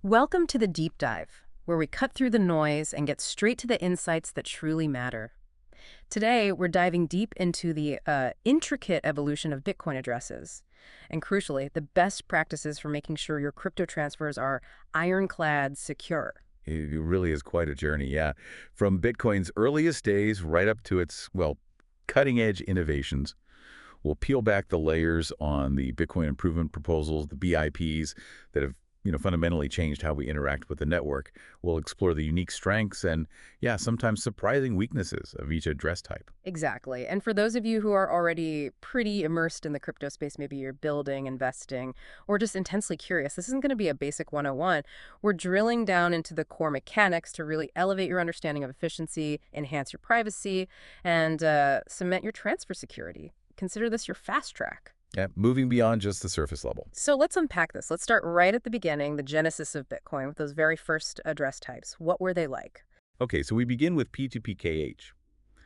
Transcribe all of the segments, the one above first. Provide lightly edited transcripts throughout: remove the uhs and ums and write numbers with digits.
Welcome to the Deep Dive, where we cut through the noise and get straight to the insights that truly matter. Today, we're diving deep into the intricate evolution of Bitcoin addresses, and crucially, the best practices for making sure your crypto transfers are ironclad secure. It really is quite a journey, yeah. From Bitcoin's earliest days right up to its, well, cutting-edge innovations. We'll peel back the layers on the Bitcoin improvement proposals, the BIPs that have, fundamentally changed how we interact with the network. We'll explore the unique strengths and, yeah, sometimes surprising weaknesses of each address type. Exactly. And for those of you who are already pretty immersed in the crypto space, maybe you're building, investing, or just intensely curious, this isn't going to be a basic 101. We're drilling down into the core mechanics to really elevate your understanding of efficiency, enhance your privacy, and cement your transfer security. Consider this your fast track. Yeah, moving beyond just the surface level. So let's unpack this. Let's start right at the beginning, the genesis of Bitcoin, with those very first address types. What were they like? Okay, so we begin with P2PKH.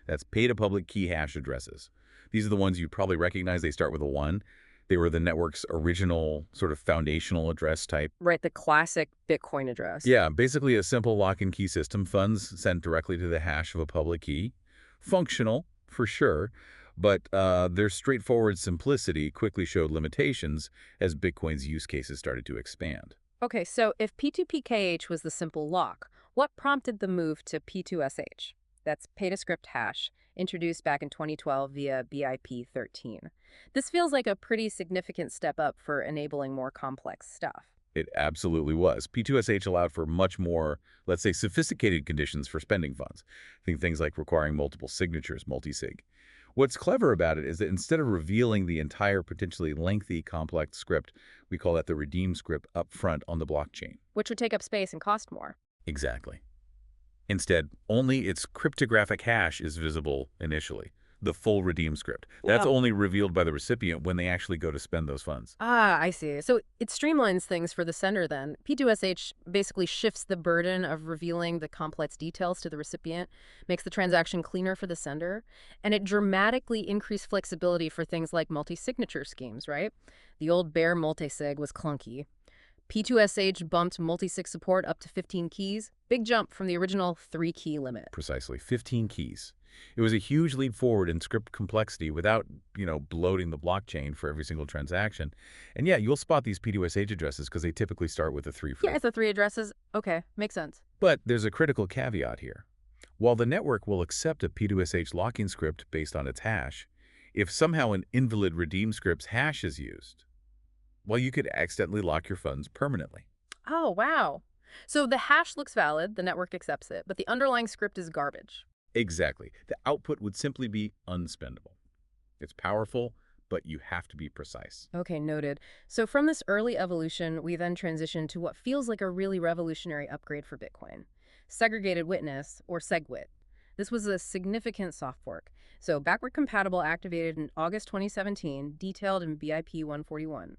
That's pay-to-public key hash addresses. These are the ones you probably recognize. They start with a 1. They were the network's original sort of foundational address type. Right, the classic Bitcoin address. Yeah, basically a simple lock-and key system, funds sent directly to the hash of a public key. Functional, for sure, but their straightforward simplicity quickly showed limitations as Bitcoin's use cases started to expand. Okay, so if P2PKH was the simple lock, what prompted the move to P2SH? That's pay-to-script hash, introduced back in 2012 via BIP 13. This feels like a pretty significant step up for enabling more complex stuff. It absolutely was. P2SH allowed for much more, let's say, sophisticated conditions for spending funds. Think things like requiring multiple signatures, multi-sig. What's clever about it is that instead of revealing the entire potentially lengthy, complex script, we call that the redeem script up front on the blockchain. Which would take up space and cost more. Exactly. Instead, only its cryptographic hash is visible initially, the full redeem script. That's Oh. only revealed by the recipient when they actually go to spend those funds. Ah, I see. So it streamlines things for the sender then. P2SH basically shifts the burden of revealing the complex details to the recipient, makes the transaction cleaner for the sender, and it dramatically increased flexibility for things like multi-signature schemes, right? The old bare multisig was clunky. P2SH bumped multisig support up to 15 keys, big jump from the original 3-key limit. Precisely, 15 keys. It was a huge leap forward in script complexity without, bloating the blockchain for every single transaction. And yeah, you'll spot these P2SH addresses because they typically start with a 3 Yeah, free. it's the 3 addresses. Okay, makes sense. But there's a critical caveat here. While the network will accept a P2SH locking script based on its hash, if somehow an invalid redeem script's hash is used, well, you could accidentally lock your funds permanently. Oh, wow. So the hash looks valid, the network accepts it, but the underlying script is garbage. Exactly. The output would simply be unspendable. It's powerful, but you have to be precise. Okay, noted. So from this early evolution, we then transition to what feels like a really revolutionary upgrade for Bitcoin. Segregated witness, or SegWit. This was a significant soft fork. So backward compatible activated in August 2017, detailed in BIP 141.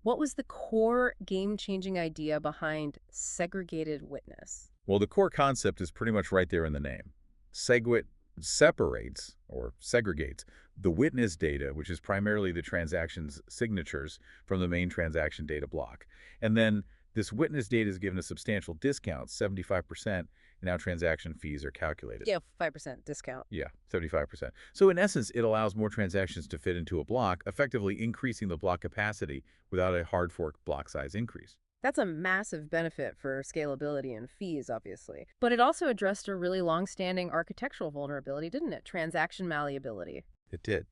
What was the core game-changing idea behind segregated witness? Well, the core concept is pretty much right there in the name. SegWit separates, or segregates, the witness data, which is primarily the transaction's signatures, from the main transaction data block. And then this witness data is given a substantial discount, 75%, and how transaction fees are calculated. Yeah, 5% discount. Yeah, 75%. So in essence, it allows more transactions to fit into a block, effectively increasing the block capacity without a hard fork block size increase. That's a massive benefit for scalability and fees, obviously. But it also addressed a really long-standing architectural vulnerability, didn't it? Transaction malleability. It did.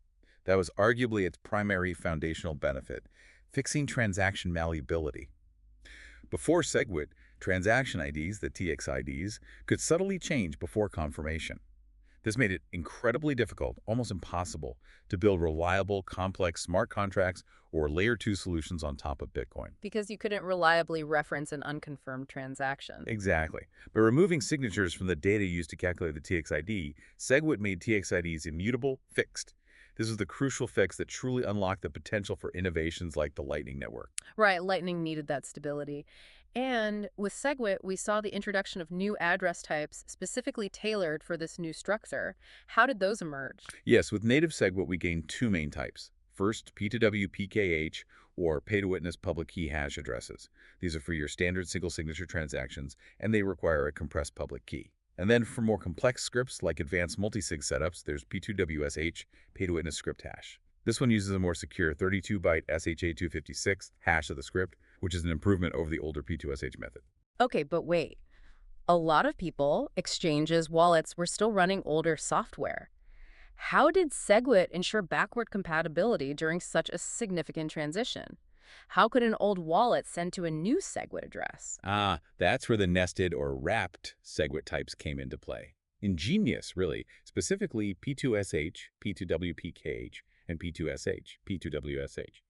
That was arguably its primary foundational benefit, fixing transaction malleability. Before SegWit, transaction IDs, the TXIDs, could subtly change before confirmation. This made it incredibly difficult, almost impossible, to build reliable, complex smart contracts or Layer 2 solutions on top of Bitcoin. Because you couldn't reliably reference an unconfirmed transaction. Exactly. By removing signatures from the data used to calculate the TXID, SegWit made TXIDs immutable, fixed. This was the crucial fix that truly unlocked the potential for innovations like the Lightning Network. Right, Lightning needed that stability. And with SegWit, we saw the introduction of new address types specifically tailored for this new structure. How did those emerge? Yes, with native SegWit, we gained two main types. First, P2W PKH, or pay-to-witness public key hash addresses. These are for your standard single signature transactions, and they require a compressed public key. And then for more complex scripts like advanced multisig setups, there's P2WSH, pay-to-witness script hash. This one uses a more secure 32-byte SHA-256 hash of the script, which is an improvement over the older P2SH method. Okay, but wait. A lot of people, exchanges, wallets, were still running older software. How did SegWit ensure backward compatibility during such a significant transition? How could an old wallet send to a new SegWit address? That's where the nested or wrapped SegWit types came into play. Ingenious, really, specifically P2SH, P2WPKH, and P2SH, P2WSH.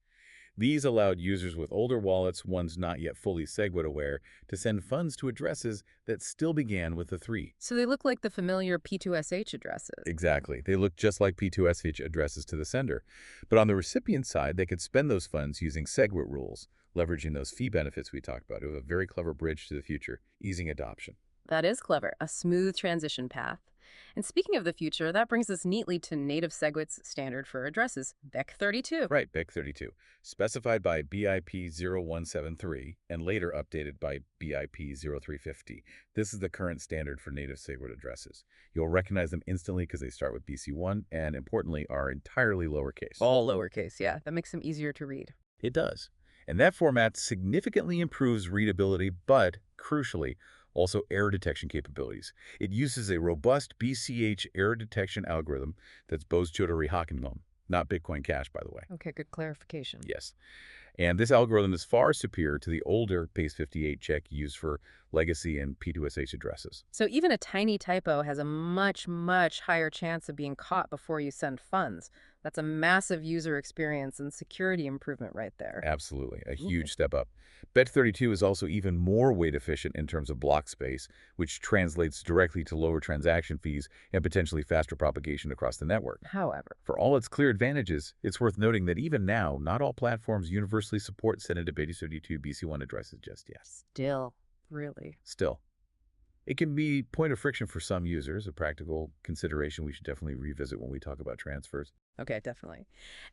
These allowed users with older wallets, ones not yet fully SegWit aware, to send funds to addresses that still began with the 3. So they look like the familiar P2SH addresses. Exactly. They look just like P2SH addresses to the sender. But on the recipient side, they could spend those funds using SegWit rules, leveraging those fee benefits we talked about. It was a very clever bridge to the future, easing adoption. That is clever, a smooth transition path. And speaking of the future, that brings us neatly to native SegWit's standard for addresses, BEC32. Right, BEC32, specified by BIP 0173 and later updated by BIP 0350. This is the current standard for native SegWit addresses. You'll recognize them instantly because they start with BC1 and, importantly, are entirely lowercase. All lowercase, yeah. That makes them easier to read. It does. And that format significantly improves readability, but, crucially, also error detection capabilities. It uses a robust BCH error detection algorithm that's Bose-Choudhury-Hockenham, not Bitcoin Cash, by the way. Okay, good clarification. Yes. And this algorithm is far superior to the older Base58 check used for legacy and P2SH addresses. So even a tiny typo has a much, much higher chance of being caught before you send funds. That's a massive user experience and security improvement right there. Absolutely. A huge step up. BEC32 is also even more weight efficient in terms of block space, which translates directly to lower transaction fees and potentially faster propagation across the network. However, For all its clear advantages, it's worth noting that even now, not all platforms universally support sending to BEC32 BC1 addresses just yet. still, really. Still, it can be point of friction for some users, a practical consideration we should definitely revisit when we talk about transfers. Okay, definitely.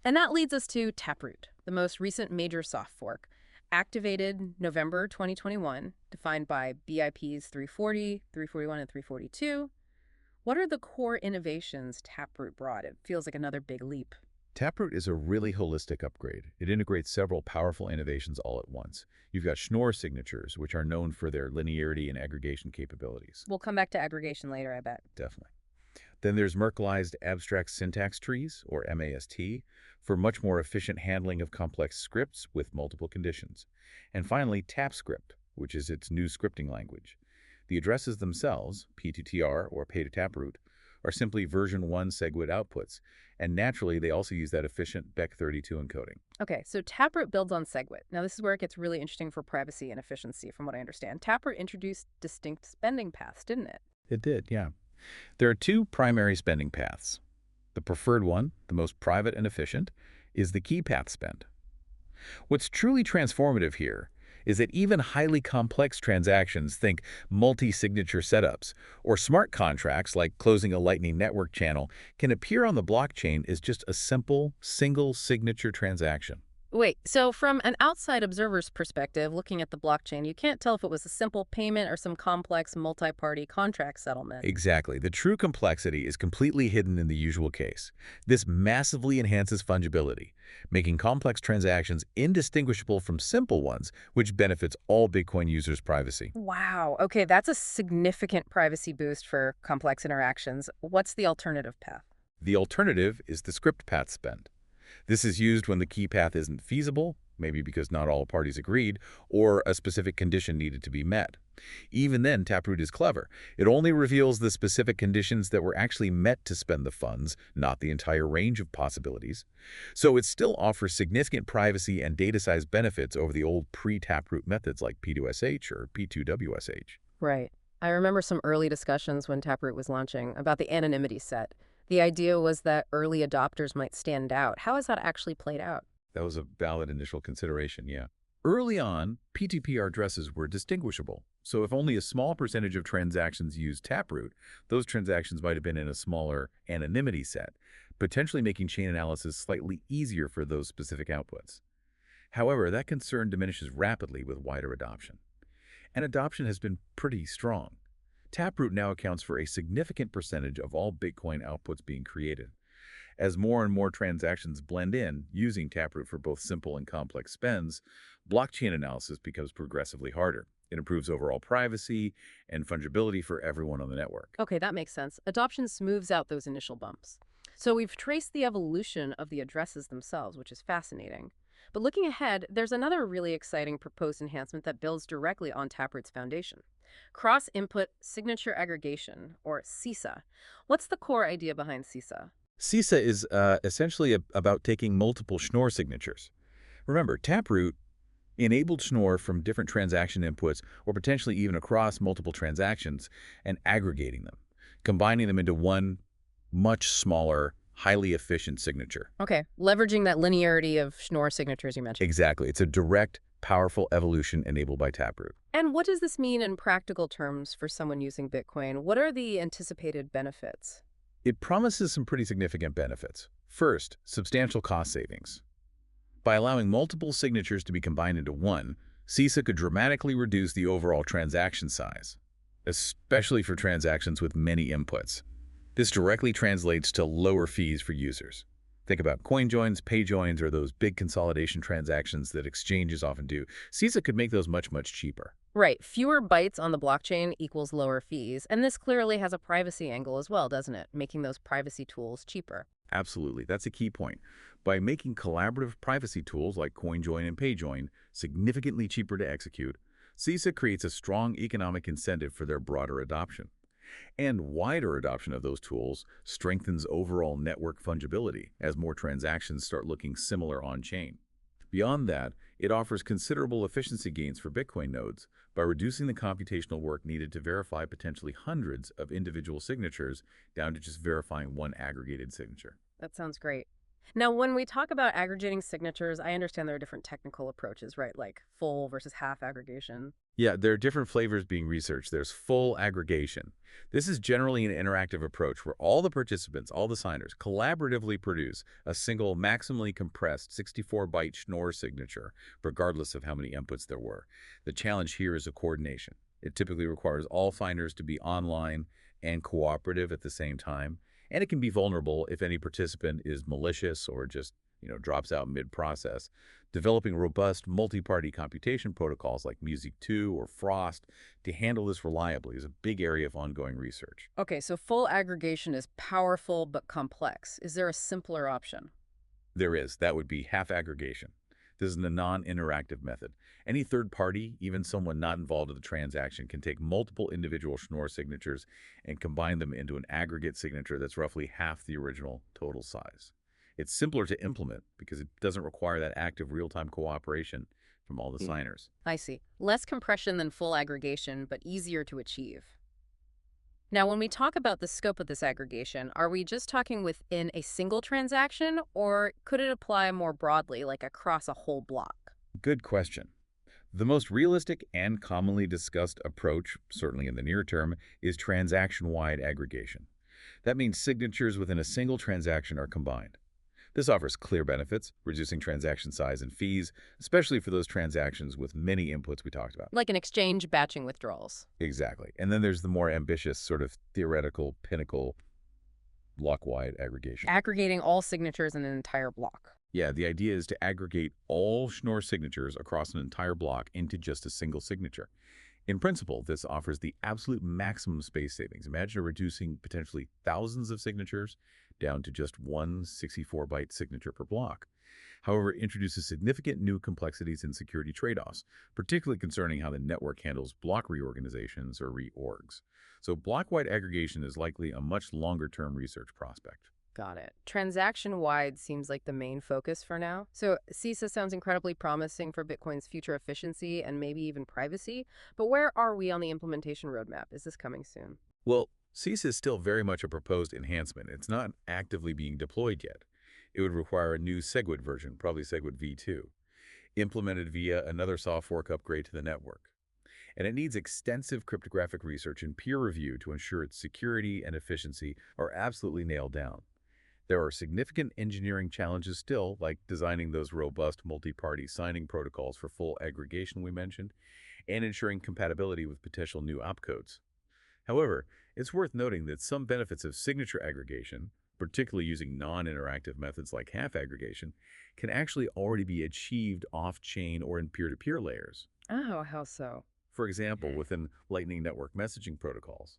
And that leads us to Taproot, the most recent major soft fork, activated November 2021, defined by BIPs 340, 341, and 342. What are the core innovations Taproot brought? It feels like another big leap. Taproot is a really holistic upgrade. It integrates several powerful innovations all at once. You've got Schnorr signatures, which are known for their linearity and aggregation capabilities. We'll come back to aggregation later, I bet. Definitely. Then there's Merkleized abstract syntax trees, or MAST, for much more efficient handling of complex scripts with multiple conditions. And finally, TapScript, which is its new scripting language. The addresses themselves, P2TR or Pay-to-Taproot, are simply version 1 SegWit outputs, and naturally they also use that efficient BEC32 encoding. Okay, so Taproot builds on SegWit. Now this is where it gets really interesting for privacy and efficiency, from what I understand. Taproot introduced distinct spending paths, didn't it? It did, yeah. There are two primary spending paths. The preferred one, the most private and efficient, is the key path spend. What's truly transformative here is that even highly complex transactions, think multi-signature setups, or smart contracts like closing a Lightning Network channel, can appear on the blockchain as just a simple, single signature transaction. Wait, so from an outside observer's perspective, looking at the blockchain, you can't tell if it was a simple payment or some complex multi-party contract settlement. Exactly. The true complexity is completely hidden in the usual case. This massively enhances fungibility, making complex transactions indistinguishable from simple ones, which benefits all Bitcoin users' privacy. Wow. Okay, that's a significant privacy boost for complex interactions. What's the alternative path? The alternative is the script path spend. This is used when the key path isn't feasible, maybe because not all parties agreed, or a specific condition needed to be met. Even then, Taproot is clever. It only reveals the specific conditions that were actually met to spend the funds, not the entire range of possibilities. So it still offers significant privacy and data size benefits over the old pre-Taproot methods like P2SH or P2WSH. Right. I remember some early discussions when Taproot was launching about the anonymity set. The idea was that early adopters might stand out. How has that actually played out? That was a valid initial consideration, yeah. Early on, P2PR addresses were distinguishable. So if only a small percentage of transactions used Taproot, those transactions might have been in a smaller anonymity set, potentially making chain analysis slightly easier for those specific outputs. However, that concern diminishes rapidly with wider adoption. And adoption has been pretty strong. Taproot now accounts for a significant percentage of all Bitcoin outputs being created. As more and more transactions blend in using Taproot for both simple and complex spends, blockchain analysis becomes progressively harder. It improves overall privacy and fungibility for everyone on the network. Okay, that makes sense. Adoption smooths out those initial bumps. So we've traced the evolution of the addresses themselves, which is fascinating. But looking ahead, there's another really exciting proposed enhancement that builds directly on Taproot's foundation. Cross-input signature aggregation, or CISA. What's the core idea behind CISA? CISA is essentially about taking multiple Schnorr signatures. Remember, Taproot enabled Schnorr from different transaction inputs or potentially even across multiple transactions and aggregating them, combining them into one much smaller, highly efficient signature. Okay, leveraging that linearity of Schnorr signatures you mentioned. Exactly. It's a direct, powerful evolution enabled by Taproot. And what does this mean in practical terms for someone using Bitcoin? What are the anticipated benefits? It promises some pretty significant benefits. First, substantial cost savings. By allowing multiple signatures to be combined into one, CISA could dramatically reduce the overall transaction size, especially for transactions with many inputs. This directly translates to lower fees for users. Think about coin joins, pay joins, or those big consolidation transactions that exchanges often do. CISA could make those much, much cheaper. Right, fewer bytes on the blockchain equals lower fees, and this clearly has a privacy angle as well, doesn't it? Making those privacy tools cheaper. Absolutely. That's a key point. By making collaborative privacy tools like CoinJoin and PayJoin significantly cheaper to execute, CISA creates a strong economic incentive for their broader adoption. And wider adoption of those tools strengthens overall network fungibility as more transactions start looking similar on-chain. Beyond that, it offers considerable efficiency gains for Bitcoin nodes by reducing the computational work needed to verify potentially hundreds of individual signatures down to just verifying one aggregated signature. That sounds great. Now, when we talk about aggregating signatures, I understand there are different technical approaches, right? Like full versus half aggregation. Yeah, there are different flavors being researched. There's full aggregation. This is generally an interactive approach where all the participants, all the signers, collaboratively produce a single maximally compressed 64-byte Schnorr signature, regardless of how many inputs there were. The challenge here is a coordination. It typically requires all signers to be online and cooperative at the same time, and it can be vulnerable if any participant is malicious or just drops out mid-process. Developing robust multi-party computation protocols like music2 or Frost to handle this reliably is a big area of ongoing research. Okay, so full aggregation is powerful but complex. Is there a simpler option? There is. That would be half aggregation. This is the non-interactive method. Any third party, even someone not involved in the transaction, can take multiple individual Schnorr signatures and combine them into an aggregate signature that's roughly half the original total size. It's simpler to implement because it doesn't require that active real-time cooperation from all the signers. I see. Less compression than full aggregation, but easier to achieve. Now, when we talk about the scope of this aggregation, are we just talking within a single transaction, or could it apply more broadly, like across a whole block? Good question. The most realistic and commonly discussed approach, certainly in the near term, is transaction-wide aggregation. That means signatures within a single transaction are combined. This offers clear benefits, reducing transaction size and fees, especially for those transactions with many inputs we talked about. Like an exchange batching withdrawals. Exactly. And then there's the more ambitious sort of theoretical pinnacle block-wide aggregation. Aggregating all signatures in an entire block. Yeah, the idea is to aggregate all Schnorr signatures across an entire block into just a single signature. In principle, this offers the absolute maximum space savings. Imagine reducing potentially thousands of signatures down to just one 64-byte signature per block. However, it introduces significant new complexities and security trade-offs, particularly concerning how the network handles block reorganizations or reorgs. So block-wide aggregation is likely a much longer-term research prospect. Got it. Transaction-wide seems like the main focus for now. So CISA sounds incredibly promising for Bitcoin's future efficiency and maybe even privacy. But where are we on the implementation roadmap? Is this coming soon? Well, CISA is still very much a proposed enhancement. It's not actively being deployed yet. It would require a new SegWit version, probably SegWit v2, implemented via another soft fork upgrade to the network. And it needs extensive cryptographic research and peer review to ensure its security and efficiency are absolutely nailed down. There are significant engineering challenges still, like designing those robust multi-party signing protocols for full aggregation we mentioned, and ensuring compatibility with potential new opcodes. However, it's worth noting that some benefits of signature aggregation, particularly using non-interactive methods like half aggregation, can actually already be achieved off-chain or in peer-to-peer layers. Oh, how so? For example, within Lightning Network messaging protocols,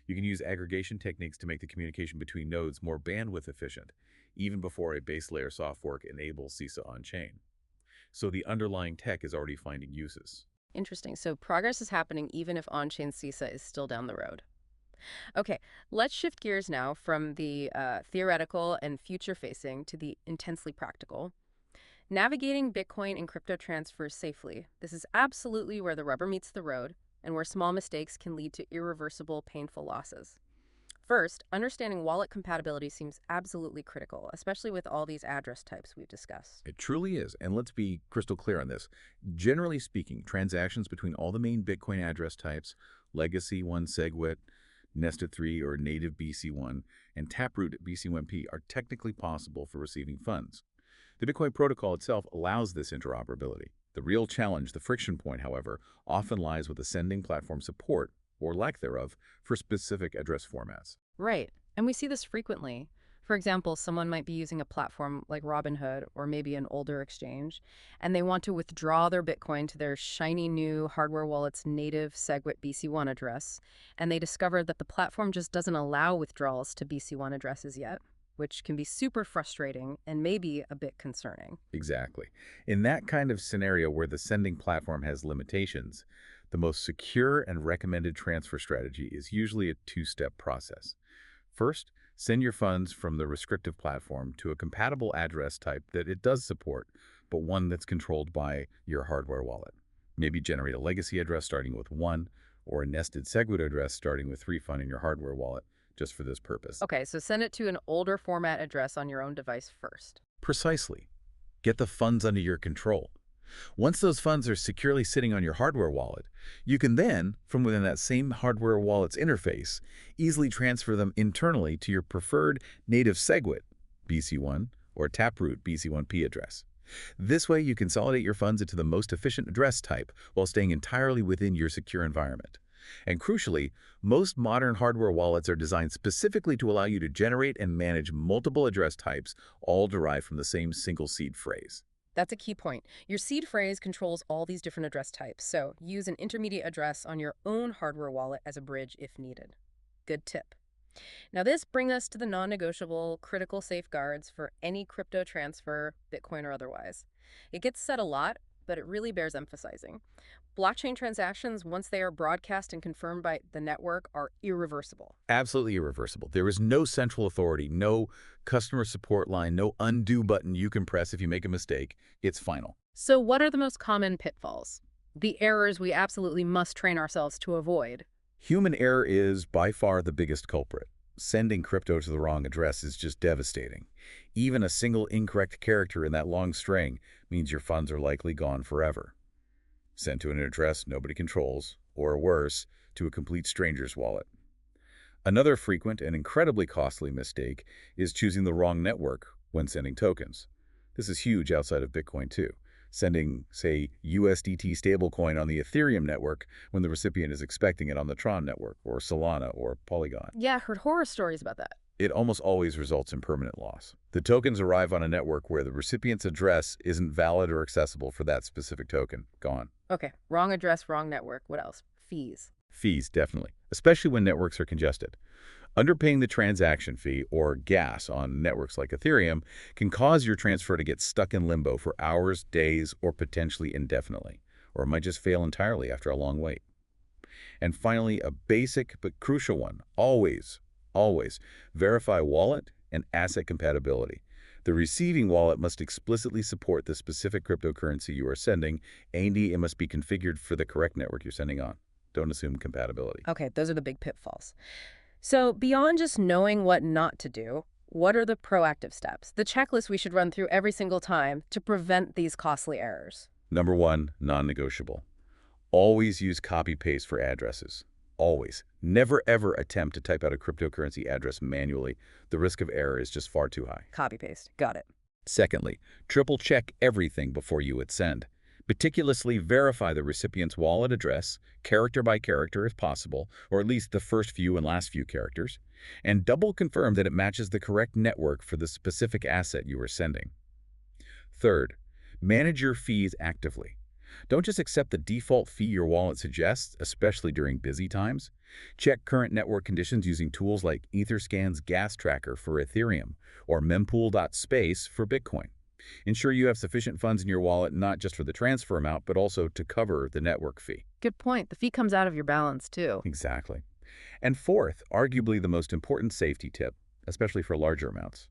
you can use aggregation techniques to make the communication between nodes more bandwidth efficient, even before a base layer soft fork enables CISA on-chain. So the underlying tech is already finding uses. Interesting. So progress is happening even if on-chain CISA is still down the road. Okay, let's shift gears now from the theoretical and future-facing to the intensely practical. Navigating Bitcoin and crypto transfers safely. This is absolutely where the rubber meets the road and where small mistakes can lead to irreversible, painful losses. First, understanding wallet compatibility seems absolutely critical, especially with all these address types we've discussed. It truly is, and let's be crystal clear on this. Generally speaking, transactions between all the main Bitcoin address types, Legacy 1 SegWit, Nested 3 or native BC1, and Taproot BC1P are technically possible for receiving funds. The Bitcoin protocol itself allows this interoperability. The real challenge, the friction point, however, often lies with the sending platform support, or lack thereof, for specific address formats. Right. And we see this frequently. For example, someone might be using a platform like Robinhood or maybe an older exchange, and they want to withdraw their Bitcoin to their shiny new hardware wallet's native SegWit BC1 address, and they discover that the platform just doesn't allow withdrawals to BC1 addresses yet, which can be super frustrating and maybe a bit concerning. Exactly. In that kind of scenario where the sending platform has limitations, the most secure and recommended transfer strategy is usually a two-step process. First, send your funds from the restrictive platform to a compatible address type that it does support, but one that's controlled by your hardware wallet. Maybe generate a legacy address starting with 1 or a nested SegWit address starting with 3 fund in your hardware wallet just for this purpose. Okay, so send it to an older format address on your own device first. Precisely. Get the funds under your control. Once those funds are securely sitting on your hardware wallet, you can then, from within that same hardware wallet's interface, easily transfer them internally to your preferred native SegWit BC1 or Taproot BC1P address. This way, you consolidate your funds into the most efficient address type while staying entirely within your secure environment. And crucially, most modern hardware wallets are designed specifically to allow you to generate and manage multiple address types, all derived from the same single seed phrase. That's a key point. Your seed phrase controls all these different address types, so use an intermediate address on your own hardware wallet as a bridge if needed. Good tip. Now this brings us to the non-negotiable critical safeguards for any crypto transfer, Bitcoin or otherwise. It gets said a lot, but it really bears emphasizing. Blockchain transactions, once they are broadcast and confirmed by the network, are irreversible. Absolutely irreversible. There is no central authority, no customer support line, no undo button you can press if you make a mistake. It's final. So what are the most common pitfalls? The errors we absolutely must train ourselves to avoid? Human error is by far the biggest culprit. Sending crypto to the wrong address is just devastating. Even a single incorrect character in that long string means your funds are likely gone forever. Sent to an address nobody controls, or worse, to a complete stranger's wallet. Another frequent and incredibly costly mistake is choosing the wrong network when sending tokens. This is huge outside of Bitcoin too. Sending, say, USDT stablecoin on the Ethereum network when the recipient is expecting it on the Tron network, or Solana, or Polygon. Yeah, I heard horror stories about that. It almost always results in permanent loss. The tokens arrive on a network where the recipient's address isn't valid or accessible for that specific token. Gone. Okay, wrong address, wrong network. What else? Fees. Fees, definitely, especially when networks are congested. Underpaying the transaction fee, or gas, on networks like Ethereum can cause your transfer to get stuck in limbo for hours, days, or potentially indefinitely, or it might just fail entirely after a long wait. And finally, a basic but crucial one, always verify wallet and asset compatibility. The receiving wallet must explicitly support the specific cryptocurrency you are sending, and it must be configured for the correct network you're sending on. Don't assume compatibility. Okay, those are the big pitfalls. So beyond just knowing what not to do, what are the proactive steps, the checklist we should run through every single time to prevent these costly errors? Number 1, non-negotiable. Always use copy-paste for addresses. Always. Never ever attempt to type out a cryptocurrency address manually. The risk of error is just far too high. Copy paste. Got it. Secondly, triple check everything before you hit send. Meticulously verify the recipient's wallet address, character by character if possible, or at least the first few and last few characters, and double confirm that it matches the correct network for the specific asset you are sending. Third, manage your fees actively. Don't just accept the default fee your wallet suggests, especially during busy times. Check current network conditions using tools like Etherscan's Gas Tracker for Ethereum or mempool.space for Bitcoin. Ensure you have sufficient funds in your wallet not just for the transfer amount, but also to cover the network fee. Good point. The fee comes out of your balance, too. Exactly. And fourth, arguably the most important safety tip, especially for larger amounts.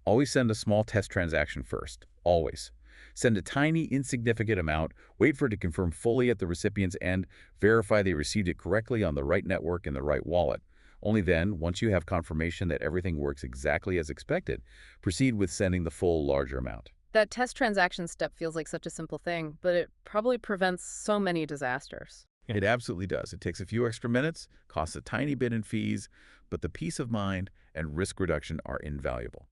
Always send a small test transaction first. Always. Send a tiny, insignificant amount, wait for it to confirm fully at the recipient's end, verify they received it correctly on the right network in the right wallet. Only then, once you have confirmation that everything works exactly as expected, proceed with sending the full, larger amount. That test transaction step feels like such a simple thing, but it probably prevents so many disasters. It absolutely does. It takes a few extra minutes, costs a tiny bit in fees, but the peace of mind and risk reduction are invaluable.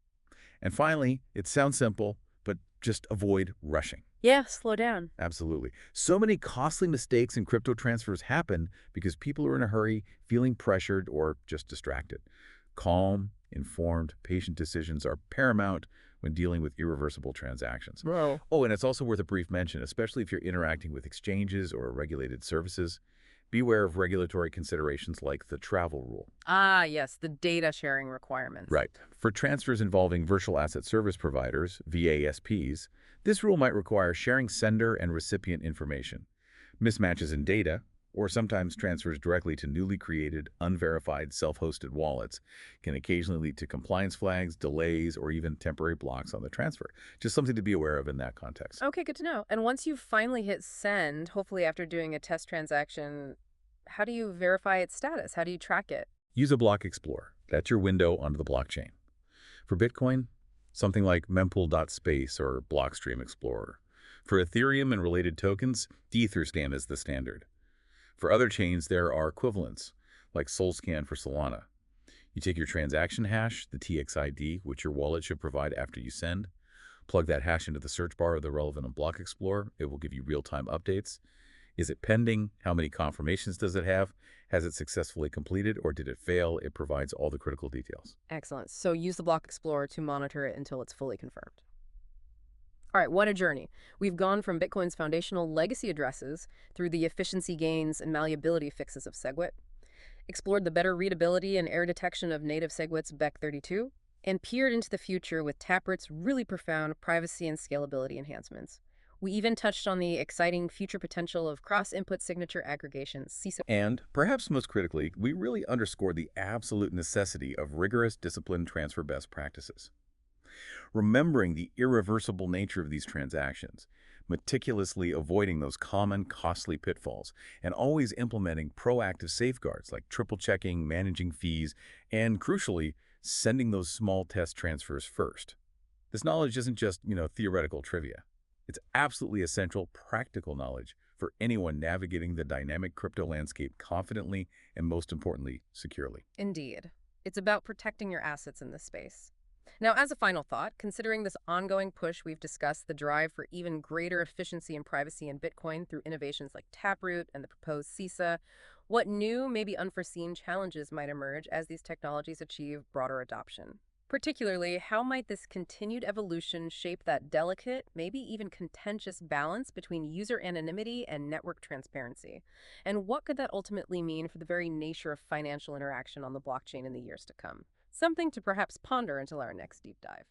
And finally, it sounds simple, but just avoid rushing. Yeah, slow down. Absolutely. So many costly mistakes in crypto transfers happen because people are in a hurry, feeling pressured, or just distracted. Calm, informed, patient decisions are paramount when dealing with irreversible transactions. Bro. Oh, and it's also worth a brief mention, especially if you're interacting with exchanges or regulated services. Beware of regulatory considerations like the travel rule. Ah, yes, the data sharing requirements. Right. For transfers involving virtual asset service providers, VASPs, this rule might require sharing sender and recipient information. Mismatches in data, or sometimes transfers directly to newly created, unverified, self-hosted wallets, can occasionally lead to compliance flags, delays, or even temporary blocks on the transfer. Just something to be aware of in that context. Okay, good to know. And once you finally hit send, hopefully after doing a test transaction, how do you verify its status? How do you track it? Use a block explorer. That's your window onto the blockchain. For Bitcoin, something like mempool.space or Blockstream Explorer. For Ethereum and related tokens, Etherscan is the standard. For other chains, there are equivalents, like Solscan for Solana. You take your transaction hash, the TXID, which your wallet should provide after you send, plug that hash into the search bar of the relevant block explorer. It will give you real-time updates. Is it pending? How many confirmations does it have? Has it successfully completed or did it fail? It provides all the critical details. Excellent. So use the Block Explorer to monitor it until it's fully confirmed. All right, what a journey. We've gone from Bitcoin's foundational legacy addresses through the efficiency gains and malleability fixes of SegWit, explored the better readability and error detection of native SegWit's BEC32, and peered into the future with Taproot's really profound privacy and scalability enhancements. We even touched on the exciting future potential of cross-input signature aggregation, CISA. And, perhaps most critically, we really underscored the absolute necessity of rigorous, disciplined transfer best practices. Remembering the irreversible nature of these transactions, meticulously avoiding those common, costly pitfalls, and always implementing proactive safeguards like triple-checking, managing fees, and, crucially, sending those small test transfers first. This knowledge isn't just, theoretical trivia. It's absolutely essential, practical knowledge for anyone navigating the dynamic crypto landscape confidently and, most importantly, securely. Indeed. It's about protecting your assets in this space. Now, as a final thought, considering this ongoing push, we've discussed the drive for even greater efficiency and privacy in Bitcoin through innovations like Taproot and the proposed CISA, what new, maybe unforeseen challenges might emerge as these technologies achieve broader adoption? Particularly, how might this continued evolution shape that delicate, maybe even contentious balance between user anonymity and network transparency? And what could that ultimately mean for the very nature of financial interaction on the blockchain in the years to come? Something to perhaps ponder until our next deep dive.